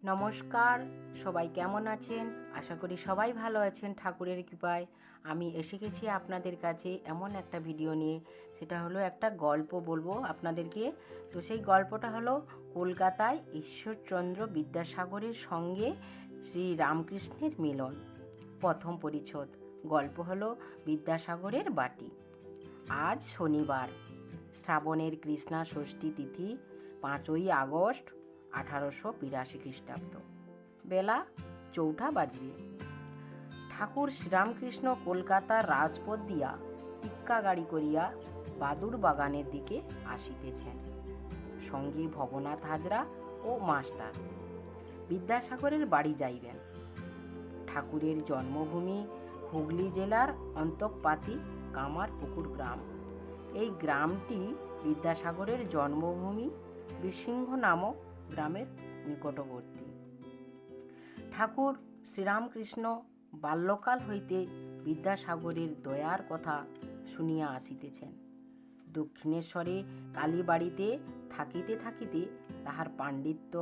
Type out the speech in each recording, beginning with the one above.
নমস্কার, সবাই কেমন আছেন? আশা করি সবাই ভালো আছেন ঠাকুরের কৃপায়। আমি এসে গেছি আপনাদের কাছে এমন একটা ভিডিও নিয়ে। সেটা হলো একটা গল্প বলবো আপনাদেরকে। তো সেই গল্পটা হলো কলকাতায় ঈশ্বরচন্দ্র বিদ্যাসাগরের সঙ্গে শ্রী রামকৃষ্ণের মিলন। প্রথম পরিচ্ছদ। গল্প হলো বিদ্যাসাগরের বাটি। আজ শনিবার, শ্রাবণের কৃষ্ণা ষষ্ঠী তিথি, 5ই আগস্ট 1882 খ্রিস্টাব্দ। বেলা 4টা বাজবে। ঠাকুর শ্রীরামকৃষ্ণ কলকাতার রাজপথ দিয়া টিক্কা গাড়ি করিয়া বাদুড় বাগানের দিকে আসিতেছেন, সঙ্গে ভবনাথ হাজরা ও মাস্টার। বিদ্যাসাগরের বাড়ি যাইবেন। ঠাকুরের জন্মভূমি হুগলি জেলার অন্তঃপাতি কামারপুকুর গ্রাম। এই গ্রামটি বিদ্যাসাগরের জন্মভূমি বীরসিংহ নামক গ্রামের নিকটবর্তী। ঠাকুর শ্রীরামকৃষ্ণ বাল্যকাল হইতে বিদ্যাসাগরের দয়ার কথা শুনিয়া আসিতেছেন। দক্ষিণেশ্বরে কালীবাড়িতে থাকিতে থাকিতে তাহার পাণ্ডিত্য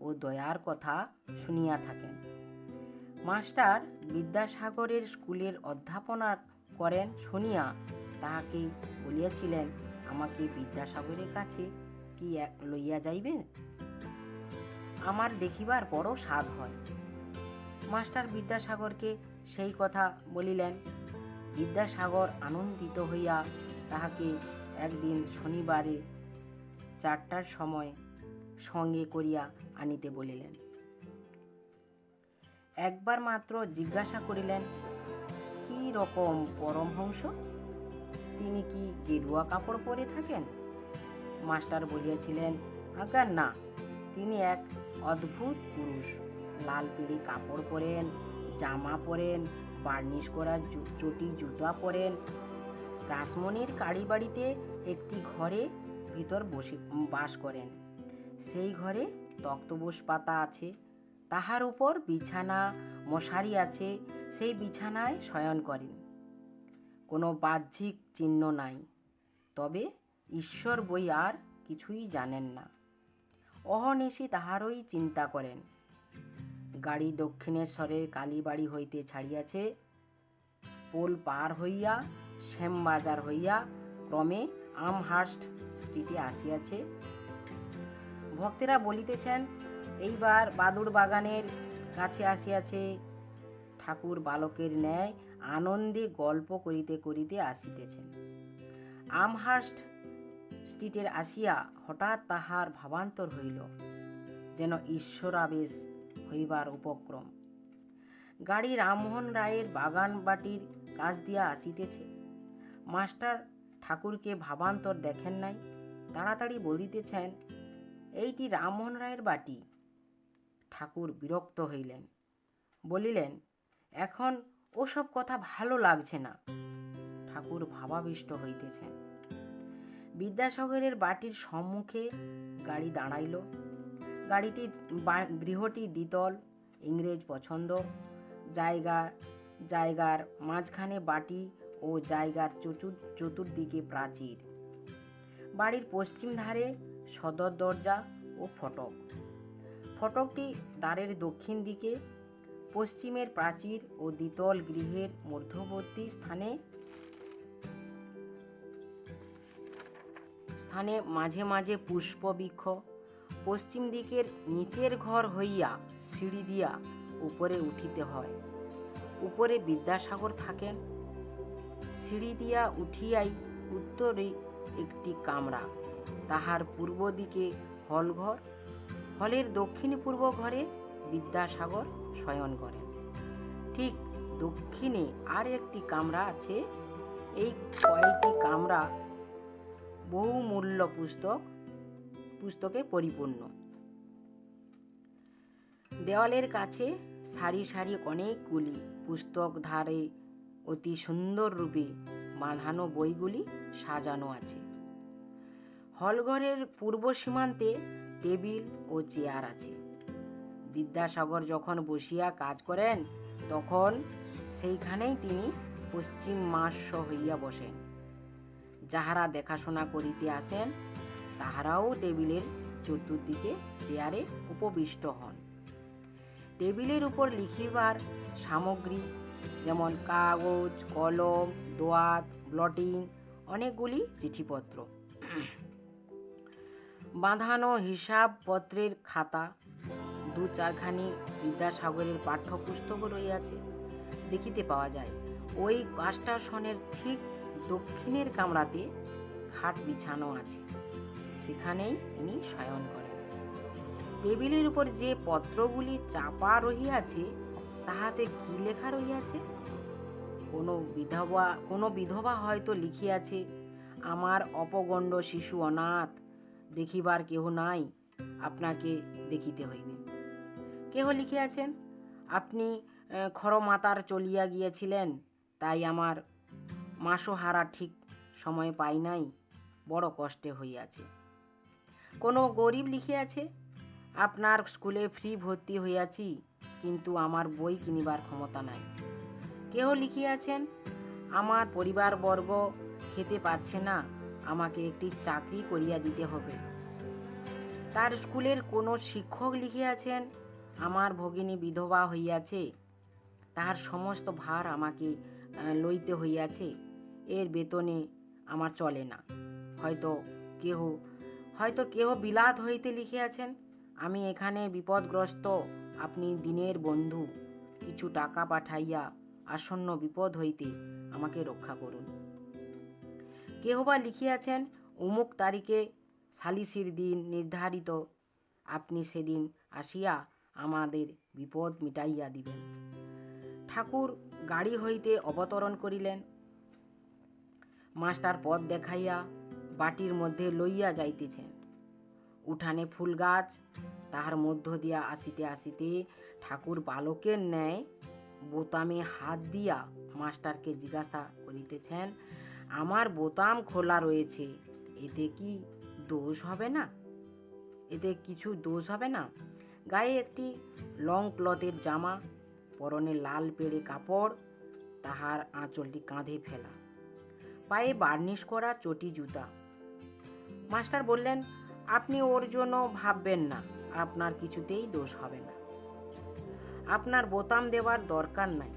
ও দয়ার কথা শুনিয়া থাকেন। মাস্টার বিদ্যাসাগরের স্কুলের অধ্যাপনা করেন শুনিয়া তাহাকে বলিয়াছিলেন, আমাকে বিদ্যাসাগরের কাছে কি লইয়া যাইবেন? আমার দেখিবার বড় স্বাদ হয়। মাস্টার বিদ্যাসাগরকে সেই কথা বলিলেন। বিদ্যাসাগর আনন্দিত হইয়া তাহাকে একদিন শনিবারে 4টার সময় সঙ্গে করিয়া আনিতে বলিলেন। একবার মাত্র জিজ্ঞাসা করিলেন, কি রকম পরমহংস? তিনি কি গেরুয়া কাপড় পরে থাকেন? মাস্টার বলিয়াছিলেন, আজ্ঞা না, তিনি এক অদ্ভুত পুরুষ। লাল পিড়ি কাপড় পরেন, জামা পরেন, বার্নিশ করা চটি জুতা পরেন। রাসমণির কালীবাড়িতে একটি ঘরে ভিতর বাস করেন। সেই ঘরে তক্তপোষ পাতা আছে, তাহার উপর বিছানা মশারি আছে, সেই বিছানায় শয়ন করেন। কোনো বাহ্যিক চিহ্ন নাই, তবে ঈশ্বর বই আর কিছুই জানেন না। অহর্নিশি তাহারই চিন্তা করেন। গাড়ি দক্ষিণেশ্বরের কালীবাড়ি হইতে ছাড়িয়াছে, পোল পার হইয়া শ্যামবাজার হইয়া ক্রমে আমহার্স্ট স্ট্রিটে আসিয়াছে। ভক্তেরা বলিতেছেন, এইবার বাদুড় বাগানের কাছে আসিয়াছে। ঠাকুর বালকের ন্যায় আনন্দে গল্প করিতে করিতে আসিতেছেন। আমহার্স্ট স্ট্রিটের আসিয়া হঠাৎ তাহার ভাবান্তর হইল, যেন ঈশ্বরাবেশ হইবার উপক্রম। গাড়ি রামমোহন রায়ের বাগান বাটির কাছ দিয়া আসিতেছে। মাস্টার ঠাকুরকে ভাবান্তর দেখেন নাই, তাড়াতাড়ি বলিতেছেন, এইটি রামমোহন রায়ের বাটি। ঠাকুর বিরক্ত হইলেন, বলিলেন, এখন ওসব কথা ভালো লাগছে না। ঠাকুর ভাবাবিষ্ট হইতেছেন। বিদ্যাসাগরের বাটির সম্মুখে গাড়ি দাঁড়াইল। গৃহটি দ্বিতল, ইংরেজ পছন্দ। জায়গার মাঝখানে বাটি ও জায়গার চতুর্দিকে প্রাচীর। বাড়ির পশ্চিম ধারে সদর দরজা ও ফটক। ফটকটি দ্বারের দক্ষিণ দিকে। পশ্চিমের প্রাচীর ও দ্বিতল গৃহের মধ্যবর্তী স্থানে মাঝে মাঝে পুষ্পবৃক্ষ। পশ্চিম দিকের নিচের ঘর হইয়া সিঁড়ি দিয়া উপরে উঠিতে হয়। উপরে বিদ্যাসাগর থাকেন। সিঁড়ি দিয়া উঠিয়াই উত্তরে একটি কামরা, তাহার পূর্ব দিকে হলঘর। হলের দক্ষিণ পূর্ব ঘরে বিদ্যাসাগর শয়ন করেন। ঠিক দক্ষিণে আর একটি কামরা আছে। এই কয়টি কামরা বহুমূল্য পুস্তকে পরিপূর্ণ। দেওয়ালের কাছে সারি সারি অনেকগুলি পুস্তক, ধারে অতি সুন্দর রূপে বাঁধানো বইগুলি সাজানো আছে। হলঘরের পূর্ব সীমান্তে টেবিল ও চেয়ার আছে। বিদ্যাসাগর যখন বসিয়া কাজ করেন, তখন সেইখানেই তিনি পশ্চিমাস্য হইয়া বসেন। যাহারা দেখাশোনা করিতে আসেন, তাহারাও টেবিলের চতুর্দিকে চেয়ারে উপবিষ্ট হন। টেবিলের উপর লিখিবার সামগ্রী যেমন কাগজ, কলম, দোয়াত, ব্লটিং, অনেকগুলি চিঠিপত্র, বাঁধানো হিসাবপত্রের খাতা, 2-4খানি বিদ্যাসাগরের পাঠ্যপুস্তকও রইয়াছে। দেখিতে পাওয়া যায় ওই কাষ্টাসনের ঠিক দক্ষিণের কামরাতে খাট বিছানো আছে, সেখানেই ইনি শয়ন করেন। টেবিলের উপর যে পত্রগুলি চাপা রহিয়াছে তাহাতে কি লেখা রহিয়াছে? কোনো বিধবা হয়তো লিখিয়াছে, আমার অপগণ্ড শিশু অনাথ, দেখিবার কেহ নাই, আপনাকে দেখিতে হইবে। কেহ লিখিয়াছেন, আপনি খরমাতার চলিয়া গিয়েছিলেন, তাই আমার মাসোহারা ঠিক সময় পাই নাই, বড় কষ্টে হইয়াছে। কোনো গরিব লিখিয়াছে, আপনার স্কুলে ফ্রি ভর্তি হইয়াছি, কিন্তু আমার বই কিনিবার ক্ষমতা নাই। কেহ লিখিয়াছেন, আমার পরিবারবর্গ খেতে পাচ্ছে না, আমাকে একটি চাকরি করিয়া দিতে হবে। তার স্কুলের কোনো শিক্ষক লিখিয়াছেন, আমার ভগিনী বিধবা হইয়াছে, তাহার সমস্ত ভার আমাকে লইতে হইয়াছে, এর বেতনে আমার চলে না। হয়তো কেহ বিলাত হইতে লিখিয়াছেন, আমি এখানে বিপদগ্রস্ত, আপনি দিনের বন্ধু, কিছু টাকা পাঠাইয়া আসন্ন বিপদ হইতে আমাকে রক্ষা করুন। কেহ বা লিখিয়াছেন, অমুক তারিখে সালিসির দিন নির্ধারিত, আপনি সেদিন আসিয়া আমাদের বিপদ মিটাইয়া দিবেন। ঠাকুর গাড়ি হইতে অবতরণ করিলেন। মাস্টার পথ দেখাইয়া বাটির মধ্যে লইয়া যাইতেছেন। উঠানে ফুল গাছ, তাহার মধ্য দিয়া আসিতে আসিতে ঠাকুর বালকের ন্যায় বোতামে হাত দিয়া মাস্টারকে জিজ্ঞাসা করিতেছেন, আমার বোতাম খোলা রয়েছে, এতে কি দোষ হবে না? এতে কিছু দোষ হবে না? গায়ে একটি লং ক্লথের জামা, পরনে লাল পেড়ে কাপড়, তাহার আঁচলটি কাঁধে ফেলা, পায়ে বার্নিশ করা চটি জুতা। মাস্টার বললেন, আপনি ওর জন্য ভাববেন না, আপনার কিছুতেই দোষ হবে না, আপনার বোতাম দেওয়ার দরকার নাই।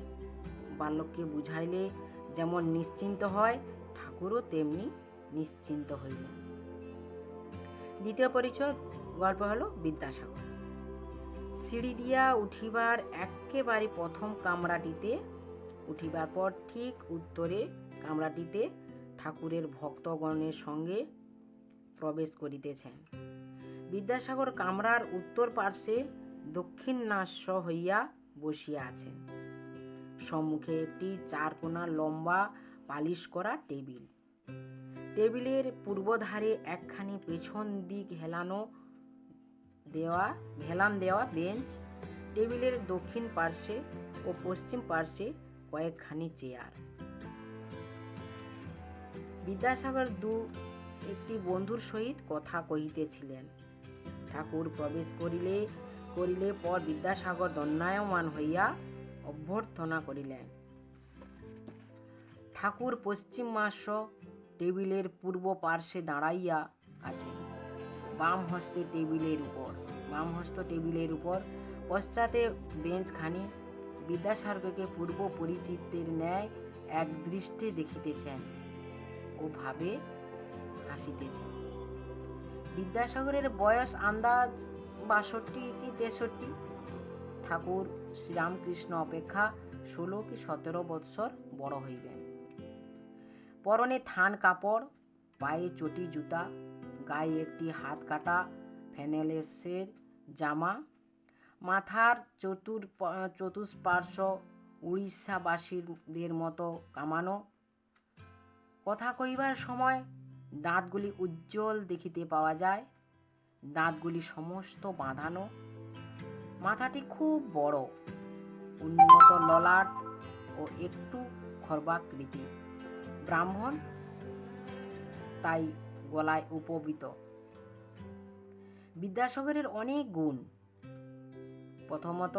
বালককে বুঝাইলে যেমন নিশ্চিন্ত হয়, ঠাকুরও তেমনি নিশ্চিন্ত হইলেন। দ্বিতীয় পরিচয় গল্প হলো বিদ্যাসাগর। সিঁড়ি দিয়া উঠিবার একেবারে প্রথম কামরাটিতে উঠিবার পর ঠিক উত্তরে কামরাটিতে ঠাকুরের ভক্তগণের সঙ্গে প্রবেশ করিতেছেন। বিদ্যাসাগর কামরার উত্তর পার্শ্বে দক্ষিণাস্য হইয়া বসিয়া আছেন। সম্মুখে একটি 4 কোণা লম্বা পালিশ করা টেবিল, টেবিলের পূর্বধারে একখানি পেছন দিক হেলান দেওয়া বেঞ্চ, টেবিলের দক্ষিণ পার্শ্বে ও পশ্চিম পার্শ্বে কয়েকখানি চেয়ার। বিদ্যাসাগর একটি বন্ধুর সহিত কথা কহিতেছিলেন। ঠাকুর প্রবেশ করিলে পর বিদ্যাসাগর দণ্ডায়মান হইয়া অভ্যর্থনা করিলেন। ঠাকুর পশ্চিমাস্য টেবিলের পূর্ব পার্শ্বে দাঁড়াইয়া আছেন, বাম হস্ত টেবিলের উপর, পশ্চাতে বেঞ্চখানি। বিদ্যাসাগরকে পূর্ব পরিচিতের ন্যায় এক দৃষ্টে দেখিতেছেন ও ভাবে হাসিতেছেন। বিদ্যাসাগরের বয়স আন্দাজ 62 কি 63। ঠাকুর শ্রীরামকৃষ্ণ অপেক্ষা 16 কি 17 বৎসর বড় হইবেন। পরনে থান কাপড়, পায়ে চটি জুতা, গায়ে একটি হাত কাটা ফ্যানেলেসের জামা, মাথার চতুষ্পার্শ্ব উড়িষ্যাবাসীদের মতো কামানো। কথা কইবার সময় দাঁতগুলি উজ্জ্বল দেখিতে পাওয়া যায়, দাঁতগুলি সমস্ত বাঁধানো। মাথাটি খুব বড়, উন্নত ললাট ও একটু খর্বাকৃতি। ব্রাহ্মণ, তাই গলায় উপবীত। বিদ্যাসাগরের অনেক গুণ। প্রথমত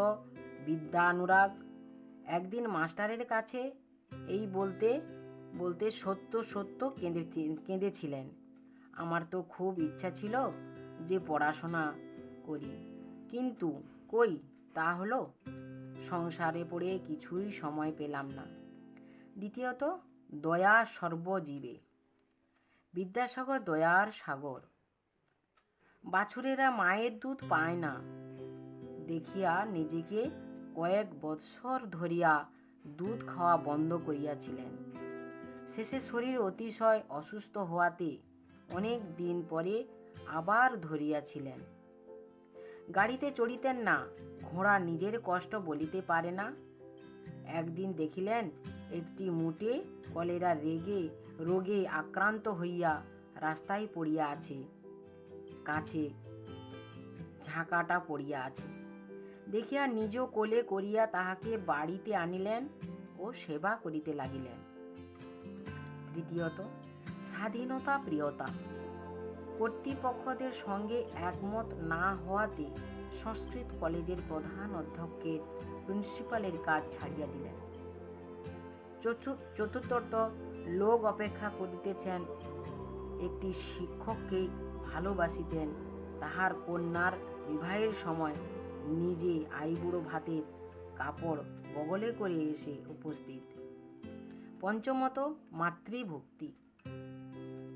বিদ্যানুরাগ। একদিন মাস্টারের কাছে এই বলতে বলতে সত্য কেঁদেছিলেন, আমার তো খুব ইচ্ছা ছিল যে পড়াশোনা করি, কিন্তু কই, তা হলো সংসারে পড়ে কিছুই সময় পেলাম না। দ্বিতীয়ত, দয়া সর্বজীবে। বিদ্যাসাগর দয়ার সাগর। বাছুরেরা মায়ের দুধ পায় না দেখিয়া নিজেকে কয়েক বৎসর ধরিয়া দুধ খাওয়া বন্ধ করিয়াছিলেন। শেষে শরীর অতিশয় অসুস্থ হওয়াতে অনেক দিন পরে আবার ধরিয়াছিলেন। গাড়িতে চড়িতেন না, ঘোড়া নিজের কষ্ট বলিতে পারে না। একদিন দেখিলেন একটি মুটে কলেরা রোগে আক্রান্ত হইয়া রাস্তায় পড়িয়া আছে, কাছে ঝাঁকাটা পড়িয়া আছে। দেখিয়া নিজ কোলে করিয়া তাহাকে বাড়িতে আনিলেন ও সেবা করিতে লাগিলেন। তৃতীয়ত, স্বাধীনতা প্রিয়তা। কর্তৃপক্ষদের সঙ্গে একমত না হওয়াতে সংস্কৃত কলেজের প্রধান অধ্যক্ষের প্রিন্সিপালের কাজ ছাড়িয়া দিলেন। চতুর্থত, লোক অপেক্ষা করিতেছেন। একটি শিক্ষককে ভালোবাসিতেন, তাহার কন্যার বিবাহের সময় নিজে আইবুড়ো ভাতের কাপড় বগলে করে এসে উপস্থিত। পঞ্চমত, মাতৃভক্তি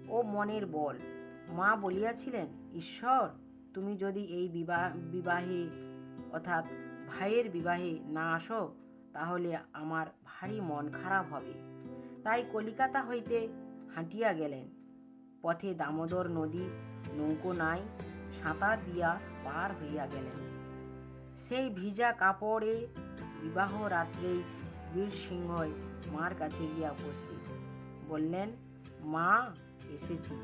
ও মনের বল। মা বলিয়াছিলেন, ঈশ্বর, তুমি যদি এই বিবাহে অর্থাৎ ভাইয়ের বিবাহে না আসো তাহলে আমার ভারী মন খারাপ হবে। তাই কলিকাতা হইতে হাঁটিয়া গেলেন। পথে দামোদর নদী, নৌকো নাই, সাঁতার দিয়া পার হইয়া গেলেন। সেই ভিজা কাপড়ে বিবাহ রাত্রেই বীরসিংহ মার কাছে গিয়া উপস্থিত। বললেন, মা, এসেছি।